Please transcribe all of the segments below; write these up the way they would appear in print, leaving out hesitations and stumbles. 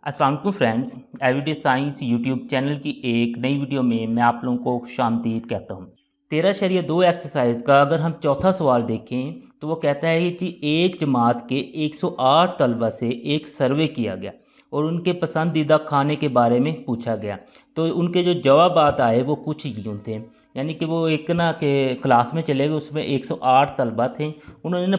अस्सलाम वालेकुम friends, everyday science YouTube channel की एक नई वीडियो में मैं आप लोगों को खुशामदीद कहता हूँ। 13.2 एक्सरसाइज का अगर हम चौथा सवाल देखें तो वो कहता है कि एक जमात के 108 तलबा से एक सर्वे किया गया और उनके पसंदीदा खाने के बारे में पूछा गया। तो उनके जो जवाबात आए वो कुछ यूँ थे, यानी कि वो एक ना के क्लास में चले गए, उसमें 108 तलबा थे। उन्होंने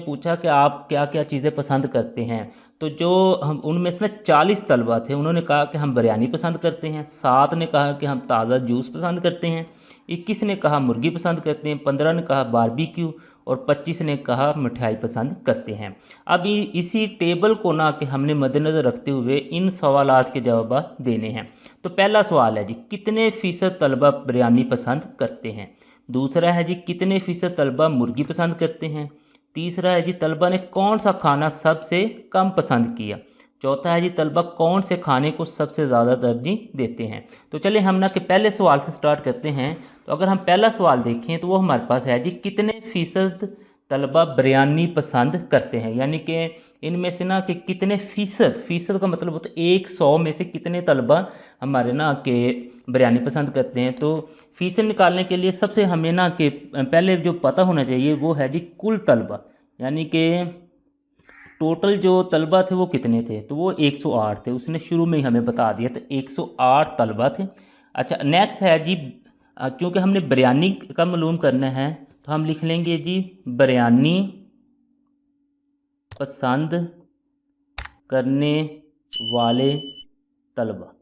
पूछा कि आप क्या क्या चीज़ें पसंद करते हैं। तो जो हम उनमें से ना 40 तलबा थे, उन्होंने कहा कि हम बिरयानी पसंद करते हैं, 7 ने कहा कि हम ताज़ा जूस पसंद करते हैं, 21 ने कहा मुर्गी पसंद करते हैं, 15 ने कहा बारबेक्यू और 25 ने कहा मिठाई पसंद करते हैं। अब इसी टेबल को ना कि हमने मद्देनज़र रखते हुए इन सवालात के जवाब देने हैं। तो पहला सवाल है जी, कितने फ़ीसद तलबा बिरयानी पसंद करते हैं। दूसरा है जी, कितने फ़ीसद तलबा मुर्गी पसंद करते हैं। तीसरा है जी, तलबा ने कौन सा खाना सबसे कम पसंद किया। चौथा है जी, तलबा कौन से खाने को सबसे ज़्यादा तरजीह देते हैं। तो चलिए हम ना कि पहले सवाल से स्टार्ट करते हैं। तो अगर हम पहला सवाल देखें तो वो हमारे पास है जी, कितने फ़ीसद तलबा बिरयानी पसंद करते हैं, यानी कि इनमें से ना कि कितने फ़ीसद, फ़ीसद का मतलब होता है 100 में से कितने तलबा हमारे ना कि बिरयानी पसंद करते हैं। तो फ़ीसद निकालने के लिए सबसे हमें ना कि पहले जो पता होना चाहिए वो है जी कुल तलबा, यानी कि टोटल जो तलबा थे वो कितने थे। तो वो 108 थे, उसने शुरू में ही हमें बता दिया। तो 108 तलबा थे। अच्छा, नेक्स्ट है जी, क्योंकि हमने बिरयानी का मालूम करना है तो हम लिख लेंगे जी बिरयानी पसंद करने वाले तलबा,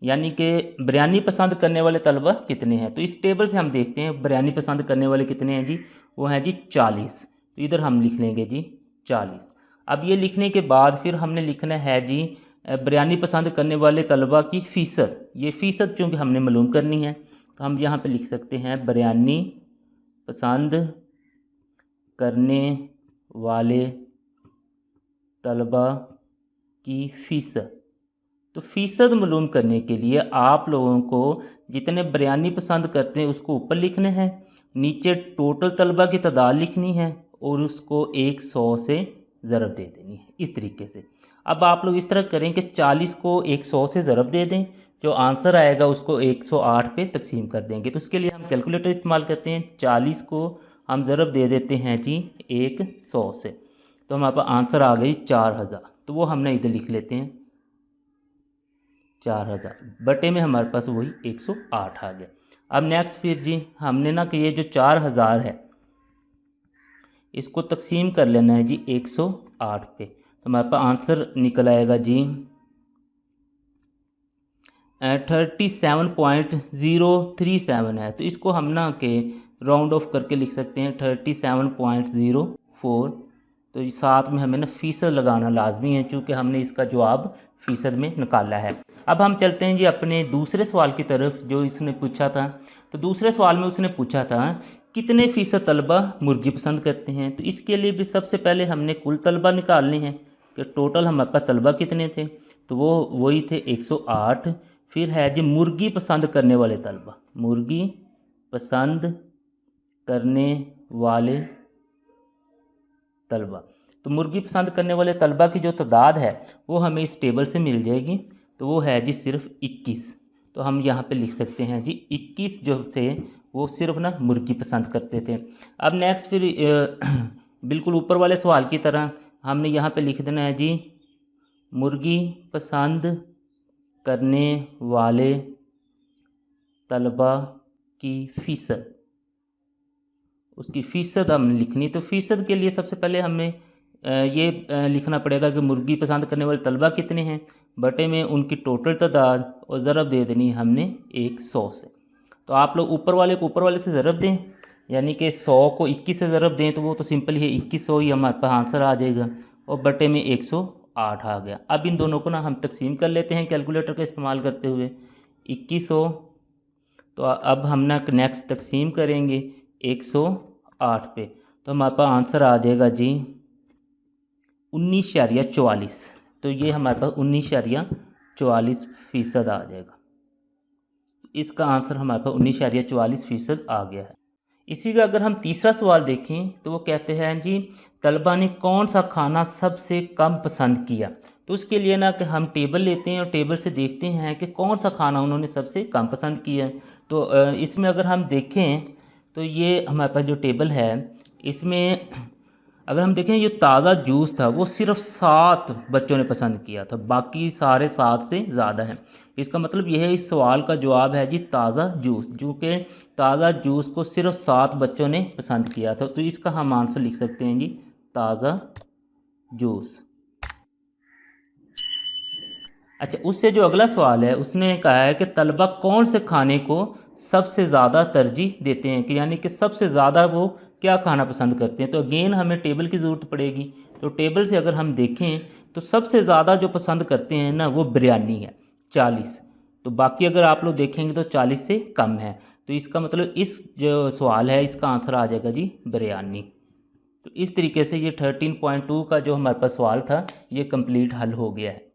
यानी कि बिरयानी पसंद करने वाले तलबा कितने हैं। तो इस टेबल से हम देखते हैं बिरयानी पसंद करने वाले कितने हैं जी, वो हैं जी 40। तो इधर हम लिख लेंगे जी 40। अब ये लिखने के बाद फिर हमने लिखना है जी बिरयानी पसंद करने वाले तलबा की फ़ीसद। ये फ़ीसद चूँकि हमने मालूम करनी है तो हम यहाँ पे लिख सकते हैं बिरयानी पसंद करने वाले तलबा की फ़ीसद। तो फ़ीसद मालूम करने के लिए आप लोगों को जितने बिरयानी पसंद करते हैं उसको ऊपर लिखना है, नीचे टोटल तलबा की तादाद लिखनी है और उसको 100 से ज़रब दे देनी है, इस तरीके से। अब आप लोग इस तरह करें कि 40 को 100 से ज़रब दे दें, जो आंसर आएगा उसको 108 पे तकसीम कर देंगे। तो उसके लिए हम कैलकुलेटर इस्तेमाल करते हैं। 40 को हम ज़रब दे देते हैं जी 100 से, तो हमारे पास आंसर आ गई 4000। तो वो हमने इधर लिख लेते हैं 4000 बटे में हमारे पास वही 108 आ गया। अब नेक्स्ट फिर जी हमने ना कि ये जो 4000 है इसको तकसीम कर लेना है जी 108 पे। तो हमारे पास आंसर निकल आएगा जी 37.037 है। तो इसको हम ना के राउंड ऑफ करके लिख सकते हैं 37.04। तो ये साथ में हमें ना फ़ीसद लगाना लाजमी है, चूँकि हमने इसका जवाब फ़ीसद में निकाला है। अब हम चलते हैं जी अपने दूसरे सवाल की तरफ जो इसने पूछा था। तो दूसरे सवाल में उसने पूछा था कितने फ़ीसद तलबा मुर्गी पसंद करते हैं। तो इसके लिए भी सबसे पहले हमने कुल तलबा निकालने हैं कि टोटल हमारे पास तलबा कितने थे। तो वो वही थे 108। फिर है जी मुर्गी पसंद करने वाले तलबा, मुर्गी पसंद करने वाले तलबा। तो मुर्गी पसंद करने वाले तलबा की जो तादाद है वो हमें इस टेबल से मिल जाएगी। तो वो है जी सिर्फ 21। तो हम यहाँ पे लिख सकते हैं जी 21 जो थे वो सिर्फ ना मुर्गी पसंद करते थे। अब नेक्स्ट फिर बिल्कुल ऊपर वाले सवाल की तरह हमने यहाँ पे लिख देना है जी मुर्गी पसंद करने वाले तलबा की फ़ीसद, उसकी फ़ीसद हमने लिखनी। तो फ़ीसद के लिए सबसे पहले हमें ये लिखना पड़ेगा कि मुर्गी पसंद करने वाले तलबा कितने हैं बटे में उनकी टोटल तादाद और ज़रब दे देनी है हमने 100 से। तो आप लोग ऊपर वाले को ऊपर वाले से ज़रब दें, यानी कि 100 को 21 से ज़रब दें तो वो तो सिंपल ही 2100 ही हमारे पास आंसर आ जाएगा और बटे में 108 आ गया। अब इन दोनों को ना हम तकसीम कर लेते हैं कैलकुलेटर का इस्तेमाल करते हुए। 2100 तो अब हम ना नेक्स्ट तकसीम करेंगे 108 पे। तो हमारे पास आंसर आ जाएगा जी 19.44। तो ये हमारे पास 19.44% आ जाएगा। इसका आंसर हमारे पास 19.44% आ गया है। इसी का अगर हम तीसरा सवाल देखें तो वो कहते हैं जी तलबा ने कौन सा खाना सबसे कम पसंद किया। तो उसके लिए ना कि हम टेबल लेते हैं और टेबल से देखते हैं कि कौन सा खाना उन्होंने सबसे कम पसंद किया है। तो इसमें अगर हम देखें तो ये हमारे पास जो टेबल है इसमें अगर हम देखें जो ताज़ा जूस था वो सिर्फ 7 बच्चों ने पसंद किया था, बाकी सारे 7 से ज़्यादा हैं। इसका मतलब यह है, इस सवाल का जवाब है जी ताज़ा जूस, जो कि ताज़ा जूस को सिर्फ 7 बच्चों ने पसंद किया था। तो इसका हम आंसर लिख सकते हैं जी ताज़ा जूस। अच्छा, उससे जो अगला सवाल है उसने कहा है कि तलबा कौन से खाने को सबसे ज़्यादा तरजीह देते हैं, कि यानी कि सबसे ज़्यादा वो क्या खाना पसंद करते हैं। तो अगेन हमें टेबल की ज़रूरत पड़ेगी। तो टेबल से अगर हम देखें तो सबसे ज़्यादा जो पसंद करते हैं ना वो बिरयानी है 40। तो बाकी अगर आप लोग देखेंगे तो 40 से कम है। तो इसका मतलब इस जो सवाल है इसका आंसर आ जाएगा जी बिरयानी। तो इस तरीके से ये 13.2 का जो हमारे पास सवाल था ये कंप्लीट हल हो गया है।